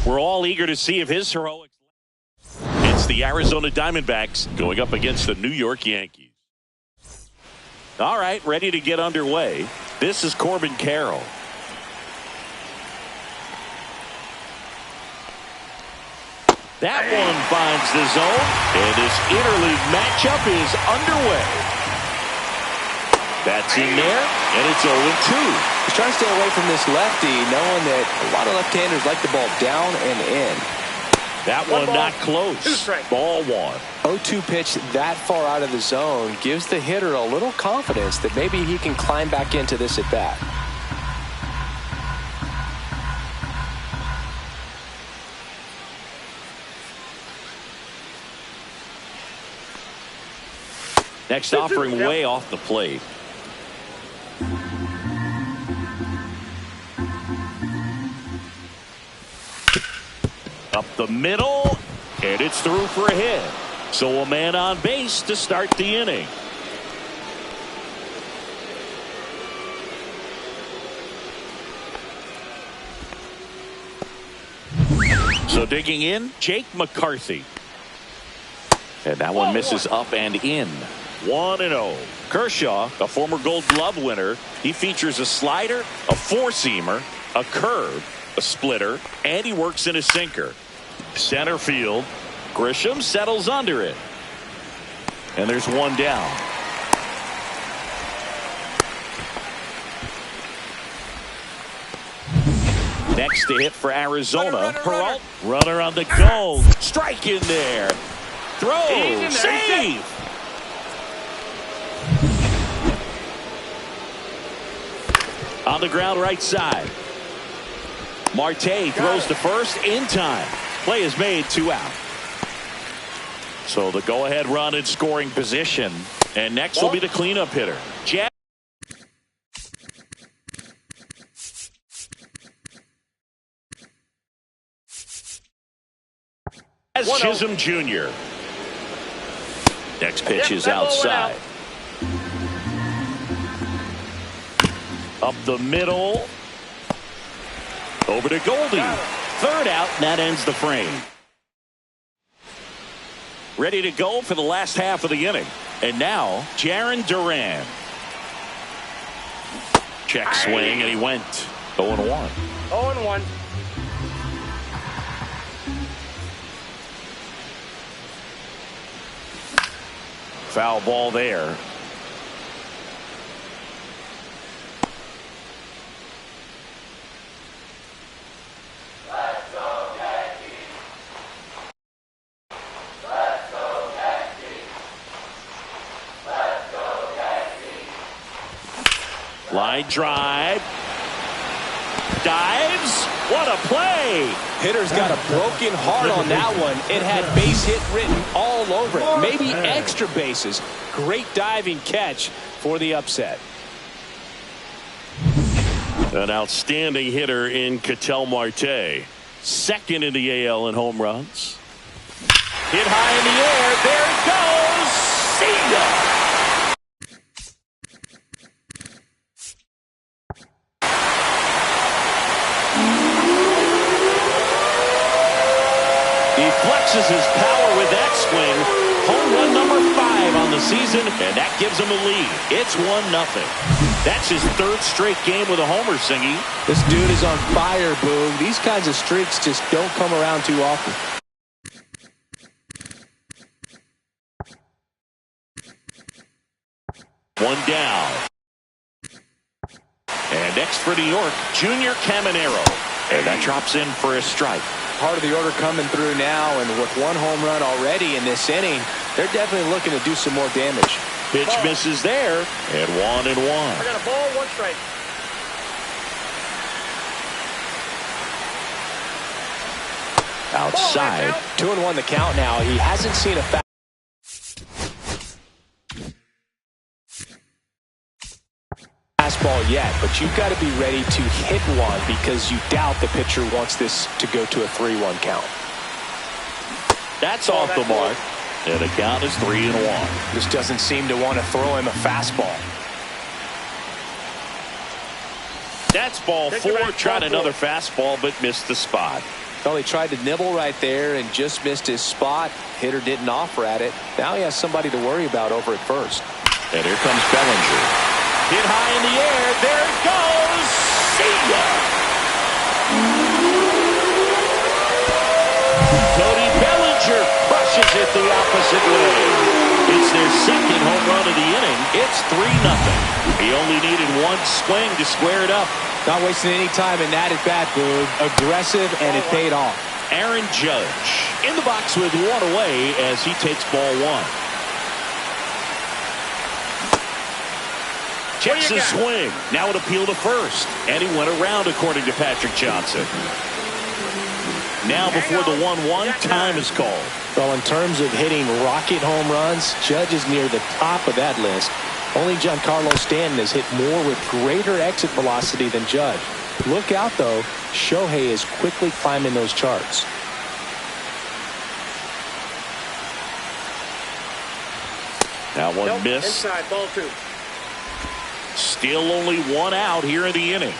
We're all eager to see if his heroics. It's the Arizona Diamondbacks going up against the New York Yankees. All right, ready to get underway. This is Corbin Carroll. That one finds the zone, and this interleague matchup is underway. That's in there, and it's 0-2. He's trying to stay away from this lefty, knowing that a lot of left-handers like the ball down and in. That one not close. Ball one. 0-2 pitch that far out of the zone gives the hitter a little confidence that maybe he can climb back into this at bat. Next offering way off the plate. Up the middle, and it's through for a hit. So a man on base to start the inning. So digging in, Jake McCarthy. And that one misses up and in. 1-0. Kershaw, a former Gold Glove winner. He features a slider, a four-seamer, a curve, a splitter, and he works in a sinker. Center field. Grisham settles under it. And there's one down. Next to hit for Arizona. Peralta. Runner on the go. Strike in there. Throw. Save. On the ground right side. Marte throws to first in time. Play is made, 2 out. So the go-ahead run in scoring position. And next will be the cleanup hitter. As Chisholm Jr. Next pitch is outside. Up the middle. Over to Goldie. Third out, and that ends the frame. Ready to go for the last half of the inning. And now, Jarren Duran. Check swing, and he went 0-1. 0-1. Foul ball there. Line drive. Dives. What a play. Hitter's got a broken heart on that one. It had base hit written all over it. Maybe extra bases. Great diving catch for the upset. An outstanding hitter in Ketel Marte. Second in the AL in home runs. Hit high in the air. There it goes. See ya. He flexes his power with that swing. Home run number 5 on the season, and that gives him a lead. It's 1-0. That's his 3rd straight game with a homer, Singy. This dude is on fire, Boog. These kinds of streaks just don't come around too often. One down. And next for New York, Junior Caminero. And that drops in for a strike. Part of the order coming through now, and with 1 home run already in this inning, they're definitely looking to do some more damage. Pitch misses there, and 1-1. I got a ball, 1 strike. Outside. 2-1 the count now. He hasn't seen a fastball yet, but you've got to be ready to hit one because you doubt the pitcher wants this to go to a 3-1 count. That's off the mark, and the count is 3-1. This doesn't seem to want to throw him a fastball. That's ball 4. Tried another fastball, but missed the spot. Well, he tried to nibble right there and just missed his spot. Hitter didn't offer at it. Now he has somebody to worry about over at first. And here comes Bellinger. Hit high in the air. There it goes. See ya. Cody Bellinger crushes it the opposite way. It's their second home run of the inning. It's 3-0. He only needed one swing to square it up. Not wasting any time in that at-bat, Boog. Aggressive, and it paid off. Aaron Judge in the box with one away as he takes ball one. Checks his swing. Now an appeal to first. And he went around, according to Patrick Johnson. Now before the 1-1, time is called. Well, in terms of hitting rocket home runs, Judge is near the top of that list. Only Giancarlo Stanton has hit more with greater exit velocity than Judge. Look out, though. Shohei is quickly climbing those charts. Now one miss. Inside, ball 2. Still only one out here in the inning.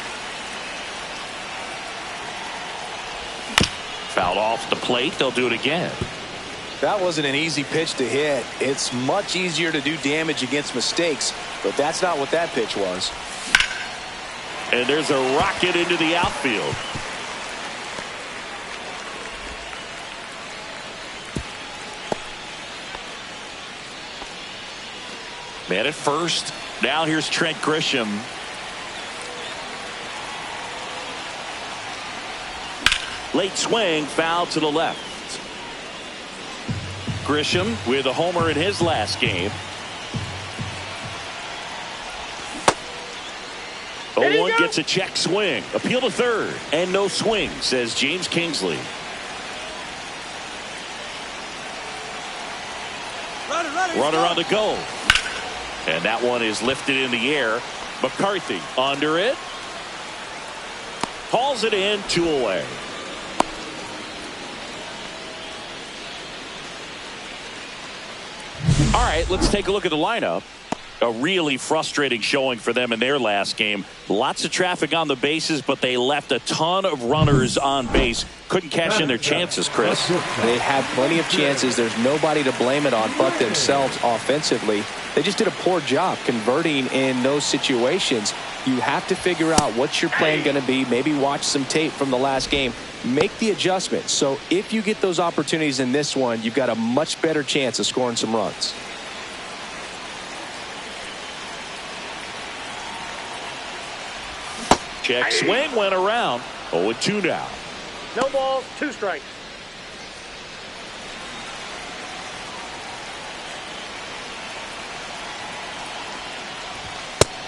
Fouled off the plate. They'll do it again. That wasn't an easy pitch to hit. It's much easier to do damage against mistakes, but that's not what that pitch was. And there's a rocket into the outfield. Man at first. Now here's Trent Grisham. Late swing, foul to the left. Grisham with a homer in his last game. 0-1 gets a check swing. Appeal to third. And no swing, says James Kingsley. Runner on the go. And that one is lifted in the air. McCarthy under it. Hauls it in, 2 away. All right, let's take a look at the lineup. A really frustrating showing for them in their last game. Lots of traffic on the bases, but they left a ton of runners on base. Couldn't cash in their chances, Chris. They had plenty of chances. There's nobody to blame it on but themselves offensively. They just did a poor job converting in those situations. You have to figure out what's your plan going to be. Maybe watch some tape from the last game. Make the adjustment. So if you get those opportunities in this one, you've got a much better chance of scoring some runs. Check swing went around. 0-2 now. No balls, 2 strikes.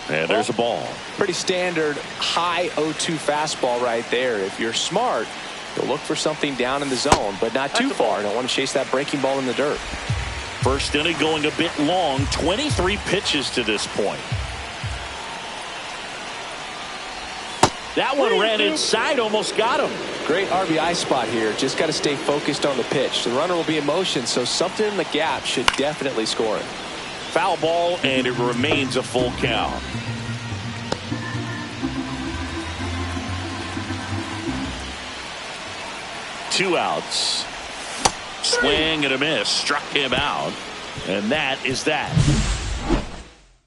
And there's a ball. Pretty standard high 0-2 fastball right there. If you're smart, you'll look for something down in the zone, but not too far. Don't want to chase that breaking ball in the dirt. First inning going a bit long. 23 pitches to this point. That one ran inside, almost got him. Great RBI spot here. Just got to stay focused on the pitch. The runner will be in motion, so something in the gap should definitely score it. Foul ball, and it remains a full count. Two outs. Swing and a miss. Struck him out. And that is that.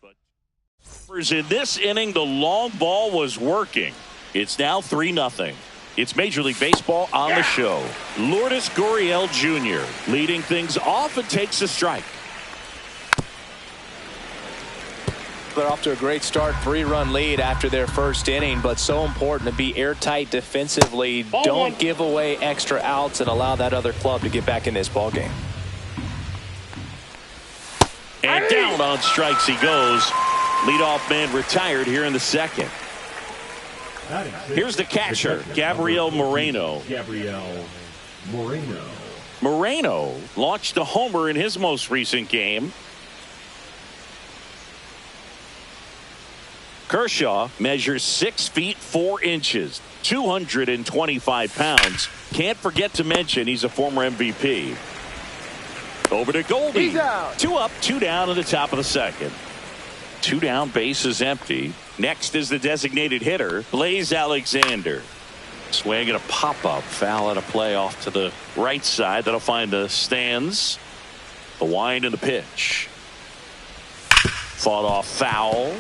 But in this inning, the long ball was working. It's now 3-0. It's Major League Baseball on the show. Lourdes Gurriel Jr. leading things off and takes a strike. They're off to a great start. 3-run lead after their first inning, but so important to be airtight defensively. Don't give away extra outs and allow that other club to get back in this ball game. And down on strikes he goes. Leadoff man retired here in the second. Here's the catcher, Gabriel Moreno. Moreno launched a homer in his most recent game. Kershaw measures 6 feet 4 inches, 225 pounds. Can't forget to mention he's a former MVP. Over to Goldie. 2 up, 2 down in the top of the second. 2 down, base is empty. Next is the designated hitter, Blaze Alexander. Swing and a pop-up. Foul and a play off to the right side. That'll find the stands. The wind and the pitch. Fought off foul.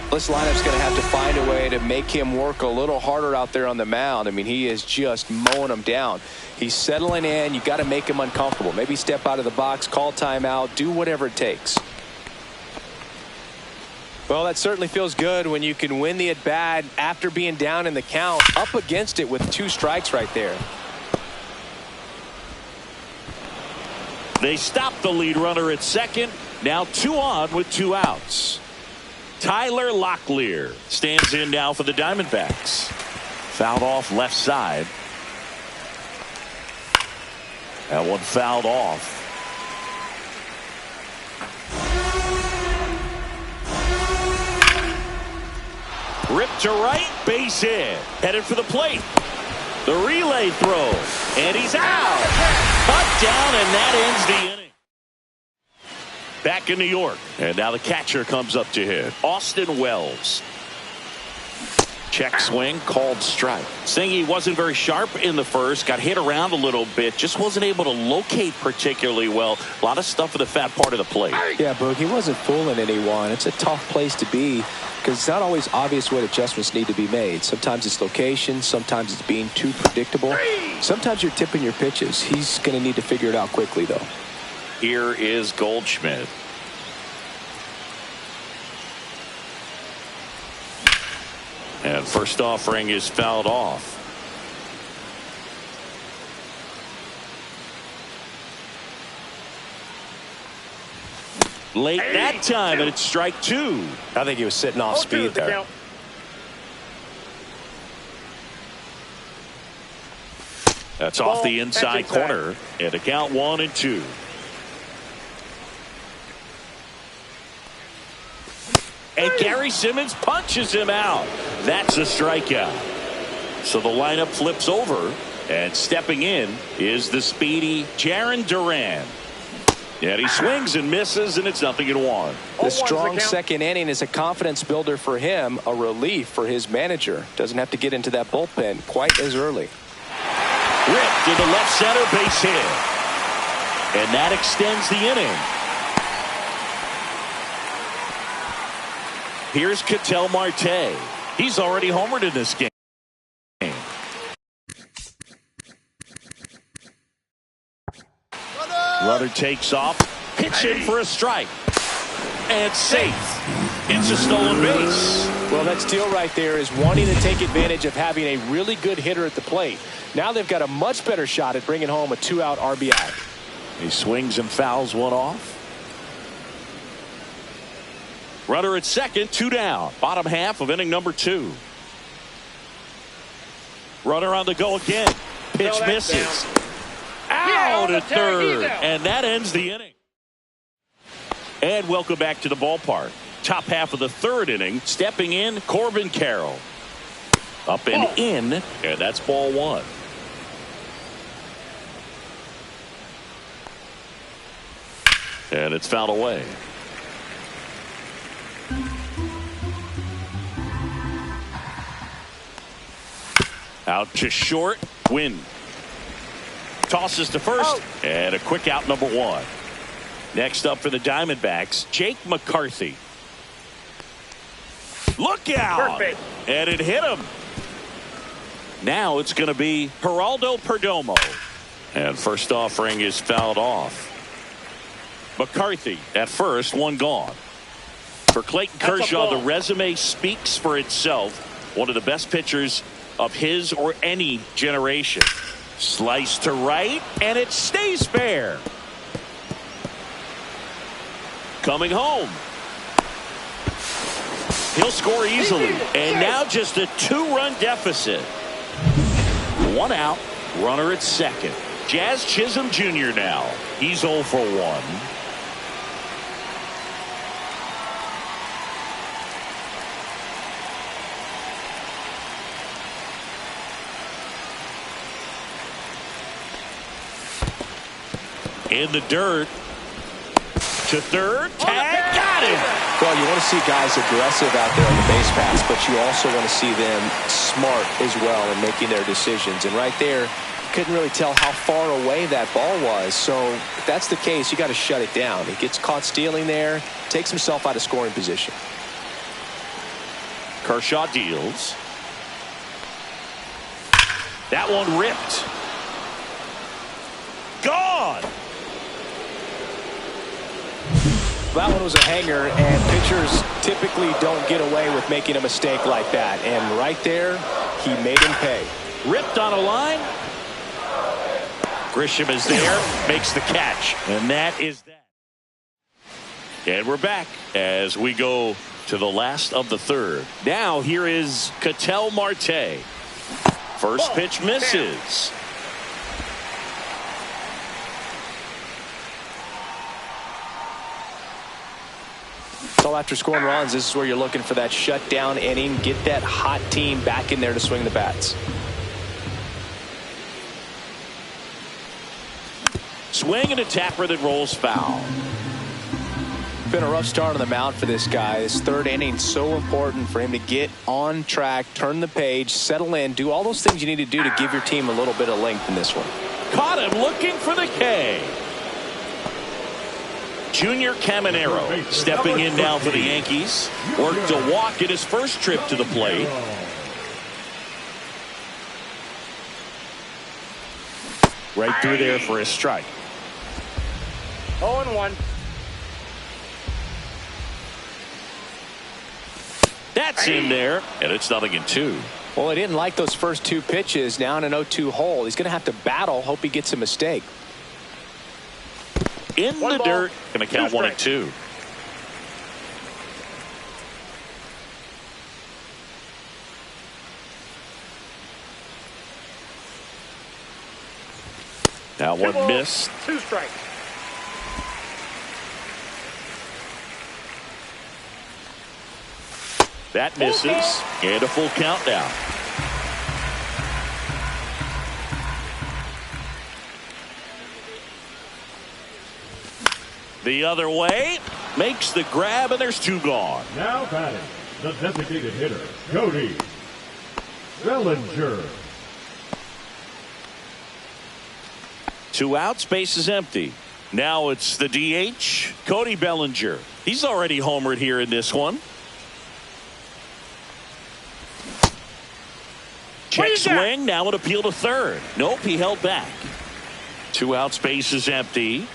This lineup's going to have to find a way to make him work a little harder out there on the mound. I mean, he is just mowing them down. He's settling in. You got to make him uncomfortable. Maybe step out of the box, call timeout, do whatever it takes. Well, that certainly feels good when you can win the at-bat after being down in the count, up against it with 2 strikes right there. They stop the lead runner at second. Now 2 on with 2 outs. Tyler Locklear stands in now for the Diamondbacks. Fouled off left side. That one fouled off. Ripped to right, base hit. Headed for the plate. The relay throw. And he's out. Cut down, and that ends the inning. Back in New York. And now the catcher comes up to hit. Austin Wells. Check swing, called strike. Saying he wasn't very sharp in the first. Got hit around a little bit. Just wasn't able to locate particularly well. A lot of stuff in the fat part of the plate. Yeah, Boog, he wasn't fooling anyone. It's a tough place to be because it's not always obvious what adjustments need to be made. Sometimes it's location. Sometimes it's being too predictable. Sometimes you're tipping your pitches. He's going to need to figure it out quickly, though. Here is Goldschmidt. And first offering is fouled off. Late that time, and it's strike 2. I think he was sitting off speed there. That's off the inside corner. And a count 1-2. And Gary Simmons punches him out. That's a strikeout. So the lineup flips over. And stepping in is the speedy Jarren Duran. And he swings and misses, and it's 0-1. The strong second inning is a confidence builder for him, a relief for his manager. Doesn't have to get into that bullpen quite as early. Ripped to the left center, base hit. And that extends the inning. Here's Ketel Marte. He's already homered in this game. Runner takes off. Pitch in for a strike. And safe. It's a stolen base. Well, that steal right there is wanting to take advantage of having a really good hitter at the plate. Now they've got a much better shot at bringing home a 2-out RBI. He swings and fouls one off. Runner at second, 2 down. Bottom half of inning number 2. Runner on the go again. Pitch misses. Out at third. And that ends the inning. And welcome back to the ballpark. Top half of the 3rd inning. Stepping in, Corbin Carroll. Up and in. And that's ball 1. And it's fouled away. Out to short. Win. Tosses to first. And a quick out, number 1. Next up for the Diamondbacks, Jake McCarthy. Look out. Perfect. And it hit him. Now it's going to be Geraldo Perdomo. And first offering is fouled off. McCarthy at first, 1 gone. For Clayton Kershaw, the resume speaks for itself. One of the best pitchers of his or any generation. Slice to right, and it stays fair. Coming home. He'll score easily. And now just a 2-run deficit. 1 out, runner at second. Jazz Chisholm Jr. now. He's 0 for 1. In the dirt. To third. Tag. Got him. Well, you want to see guys aggressive out there on the base pass, but you also want to see them smart as well in making their decisions. And right there, couldn't really tell how far away that ball was. So if that's the case, you got to shut it down. He gets caught stealing there, takes himself out of scoring position. Kershaw deals. That one ripped. Gone. That one was a hanger, and pitchers typically don't get away with making a mistake like that. And right there, he made him pay. Ripped on a line. Grisham is there, makes the catch, and that is that. And we're back as we go to the last of the third. Now here is Ketel Marte. First pitch misses. So after scoring runs, this is where you're looking for that shutdown inning, get that hot team back in there to swing the bats. Swing and a tapper that rolls foul. Been a rough start on the mound for this guy. This third inning so important for him to get on track, turn the page, settle in, do all those things you need to do to give your team a little bit of length in this one. Caught him looking for the K. Junior Caminero stepping in now for the Yankees. Worked a walk in his first trip to the plate. Right through there for a strike. 0-1. That's in there, and it's 0-2. Well, he didn't like those first two pitches. Now in an 0-2 hole, he's going to have to battle. Hope he gets a mistake. In the dirt, going to count 1-2. That one missed. 2 strikes. That misses, and a full count now. The other way, makes the grab, and there's 2 gone. Now batting, the designated hitter, Cody Bellinger. 2 outs, base is empty. Now it's the DH, Cody Bellinger. He's already homered here in this one. Check swing, now an appeal to third. Nope, he held back. 2 outs, base is empty.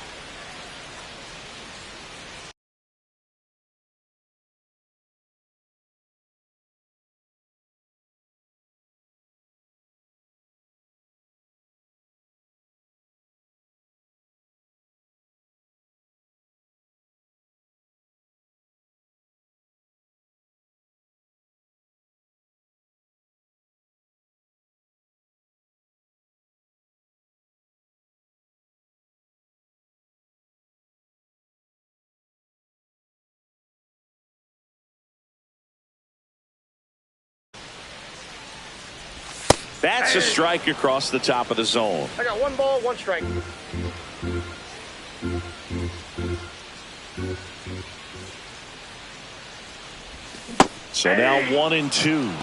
That's a strike across the top of the zone. I got 1 ball, 1 strike. So now 1-2.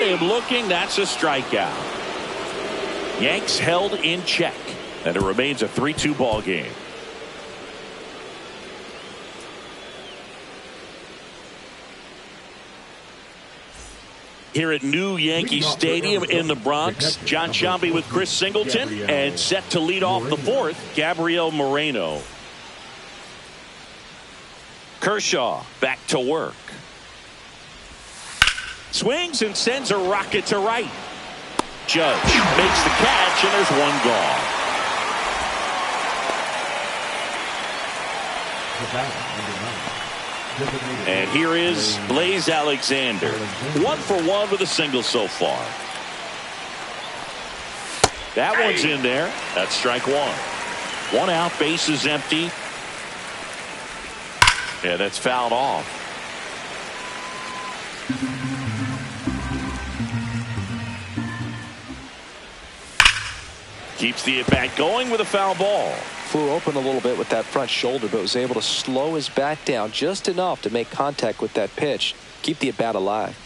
him looking. That's a strikeout. Yanks held in check, and it remains a 3-2 ball game. Here at New Yankee Stadium in the Bronx, John Sciambi with Chris Singleton, and set to lead off the fourth, Gabriel Moreno. Kershaw back to work. Swings and sends a rocket to right. Judge makes the catch, and there's one gone. And here is Blaze Alexander. 1 for 1 with a single so far. That one's in there. That's strike one. 1 out, base is empty. Yeah, that's fouled off. Keeps the at-bat going with a foul ball. Flew open a little bit with that front shoulder, but was able to slow his bat down just enough to make contact with that pitch. Keep the at-bat alive.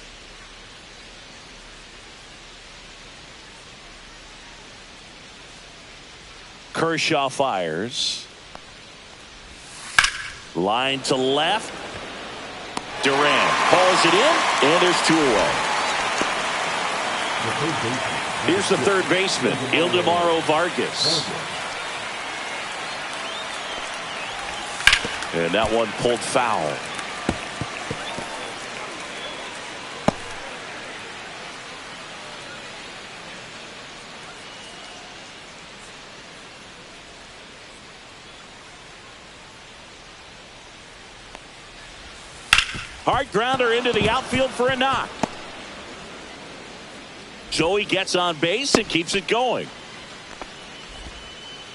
Kershaw fires. Line to left. Duran hauls it in, and there's 2 away. Here's the third baseman, Ildemaro Vargas. And that one pulled foul. Hard grounder into the outfield for a knock. Joey gets on base and keeps it going.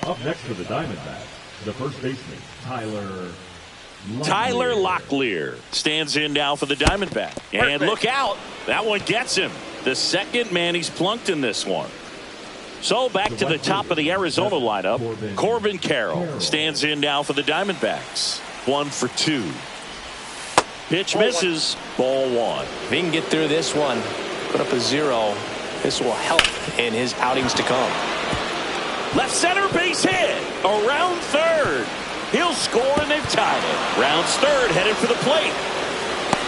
Up next for the Diamondbacks, the first baseman, Tyler Locklear stands in now for the Diamondbacks. And look out. That one gets him. The second man he's plunked in this one. So back to the top of the Arizona lineup. Corbin Carroll stands in now for the Diamondbacks. 1 for 2. Pitch misses. Ball 1. If he can get through this one, put up a 0, this will help in his outings to come. Left center base hit. Around third. He'll score, and they've tied it. Rounds third, headed for the plate.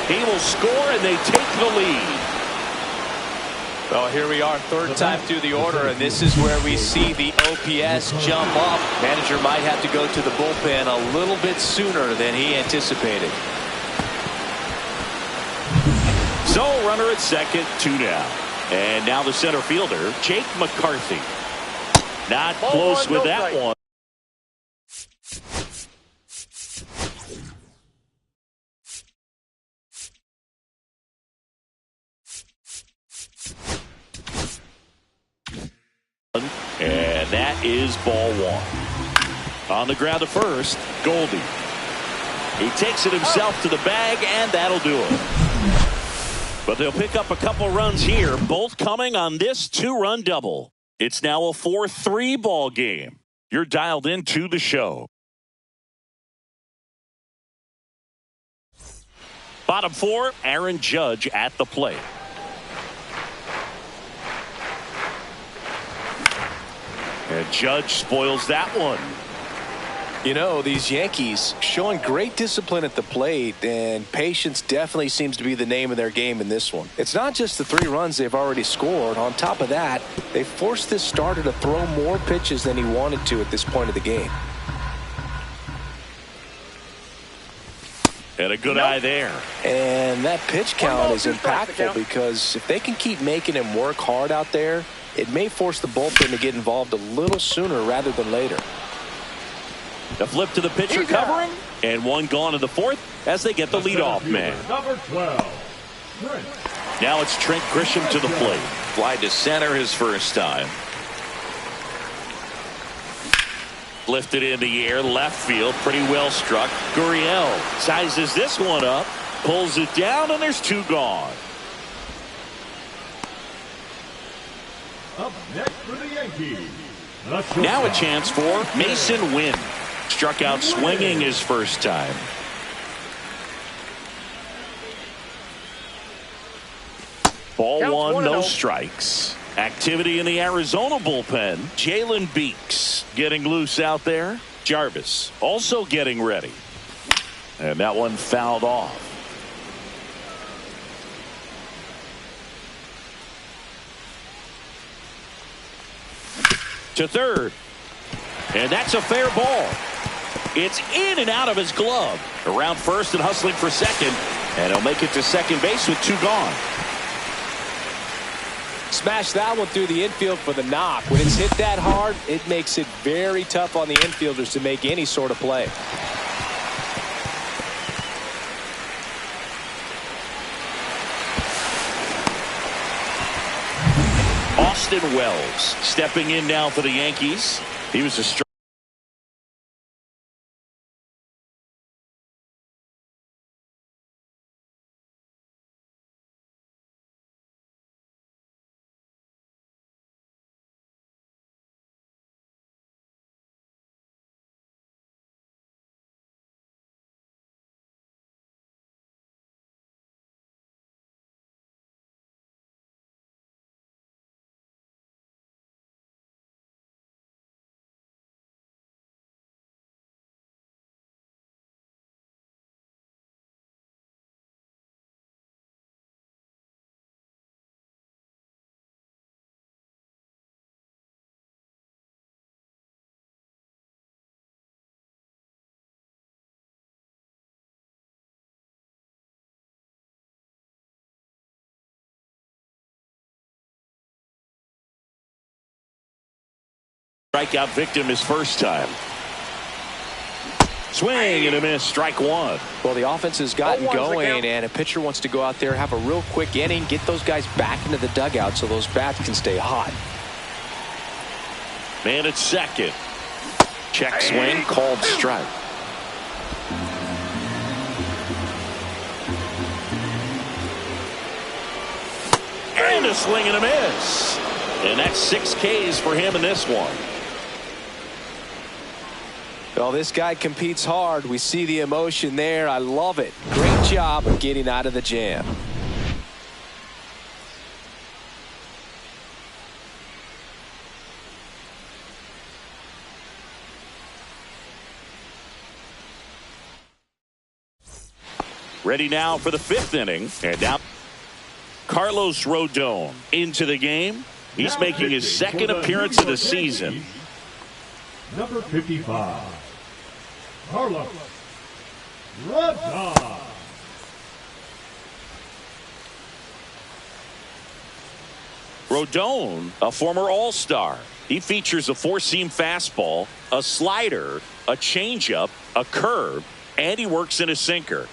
He will score, and they take the lead. Well, here we are, third time through the order, and this is where we see the OPS jump up. Manager might have to go to the bullpen a little bit sooner than he anticipated. So, runner at second, 2 down. And now the center fielder, Jake McCarthy. Not close with that one. And that is ball 1. On the ground to first, Goldie. He takes it himself to the bag, and that'll do it. But they'll pick up a couple runs here, both coming on this 2-run double. It's now a 4-3 ball game. You're dialed into the show. Bottom 4, Aaron Judge at the plate. And Judge spoils that one. You know, these Yankees showing great discipline at the plate, and patience definitely seems to be the name of their game in this one. It's not just the 3 runs they've already scored. On top of that, they forced this starter to throw more pitches than he wanted to at this point of the game. And a good eye there. And that pitch count is impactful because if they can keep making him work hard out there, it may force the bullpen to get involved a little sooner rather than later. The flip to the pitcher covering, and one gone in the fourth as they get the leadoff man. Number 12, Trent. Now it's Trent Grisham to the plate. Fly to center his first time. Lifted in the air, left field, pretty well struck. Gurriel sizes this one up, pulls it down, and there's 2 gone. Up next for the Yankees. Now a chance for Mason Wynn. Struck out swinging his first time. Ball Counts 1, 1-0. no strikes. Activity in the Arizona bullpen. Jalen Beeks getting loose out there. Jarvis also getting ready. And that one fouled off. To third. And that's a fair ball. It's in and out of his glove. Around first and hustling for second. And he'll make it to second base with 2 gone. Smash that one through the infield for the knock. When it's hit that hard, it makes it very tough on the infielders to make any sort of play. Austin Wells stepping in now for the Yankees. He was a strikeout victim his first time. Swing and a miss. Strike 1. Well, the offense has gotten 0-1's the going, count. and a pitcher wants to go out there, have a real quick inning, get those guys back into the dugout so those bats can stay hot. Man at second. Check swing, called strike. And a swing and a miss. And that's 6 Ks for him in this one. Well, this guy competes hard. We see the emotion there. I love it. Great job of getting out of the jam. Ready now for the 5th inning. And now Carlos Rodon into the game. He's making his second appearance of the season. Number 55, Carlos Rodon. Rodon, a former All-Star. He features a 4-seam fastball, a slider, a changeup, a curve, and he works in a sinker.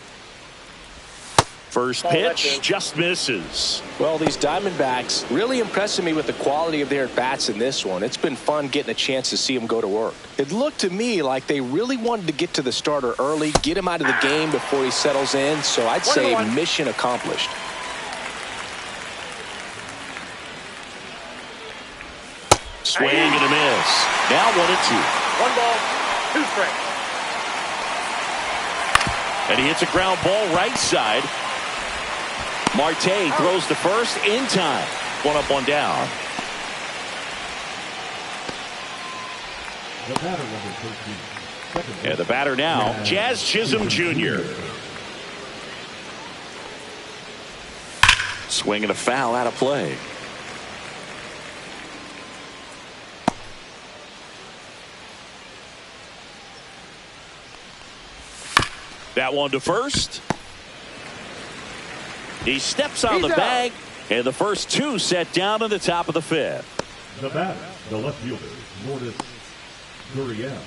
First pitch just misses. Well, these Diamondbacks really impressing me with the quality of their bats in this one. It's been fun getting a chance to see them go to work. It looked to me like they really wanted to get to the starter early, get him out of the game before he settles in. So I'd say mission accomplished. Swing and a miss. Now 1-2. 1 ball, 2 strikes. And he hits a ground ball right side. Marte throws to first in time. 1 up, 1 down. The batter, number 13. And the batter now, Jazz Chisholm Jr. Swing and a foul out of play. That one to first. He steps on the bag, and the first 2 set down in the top of the 5th. The batter, the left fielder, Lourdes Gurriel.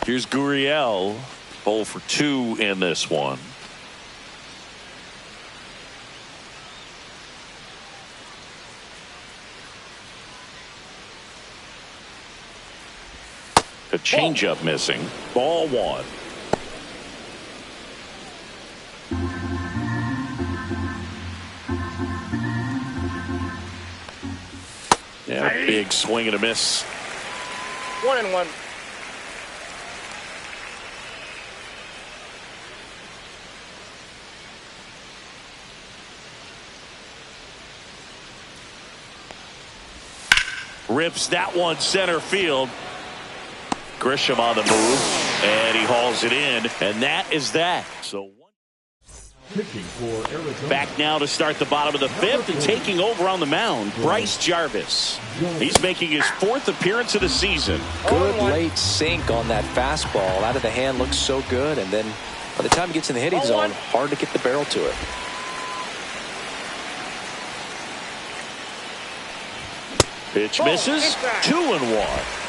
Here's Gurriel, 0 for 2 in this one. A changeup missing. Ball 1. Yeah, big swing and a miss. 1-1. Rips that one center field. Grisham on the move, and he hauls it in, and that is that. So Pitching for Arizona. back now to start the bottom of the fifth, and taking over on the mound, Bryce Jarvis. He's making his 4th appearance of the season. Good late sink on that fastball. Out of the hand, looks so good, and then by the time he gets in the hitting zone, hard to get the barrel to it. Pitch misses. 2-1.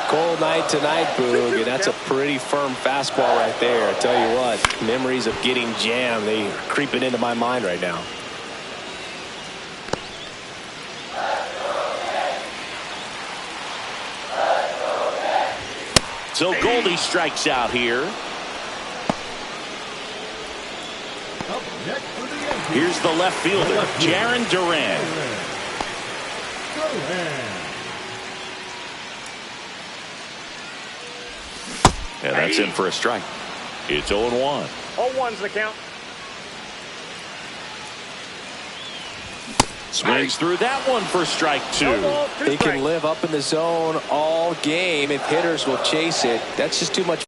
Cold night tonight, Boog, and that's a pretty firm fastball right there. I tell you what, memories of getting jammed, they are creeping into my mind right now. So Goldie strikes out here. Up next for the Yankees. Here's the left fielder, Jarren Duran. And that's in for a strike. It's 0-1. 0-1's the count. Swings through that one for strike 2. No ball, 2 He can strikes. live up in the zone all game if hitters will chase it. That's just too much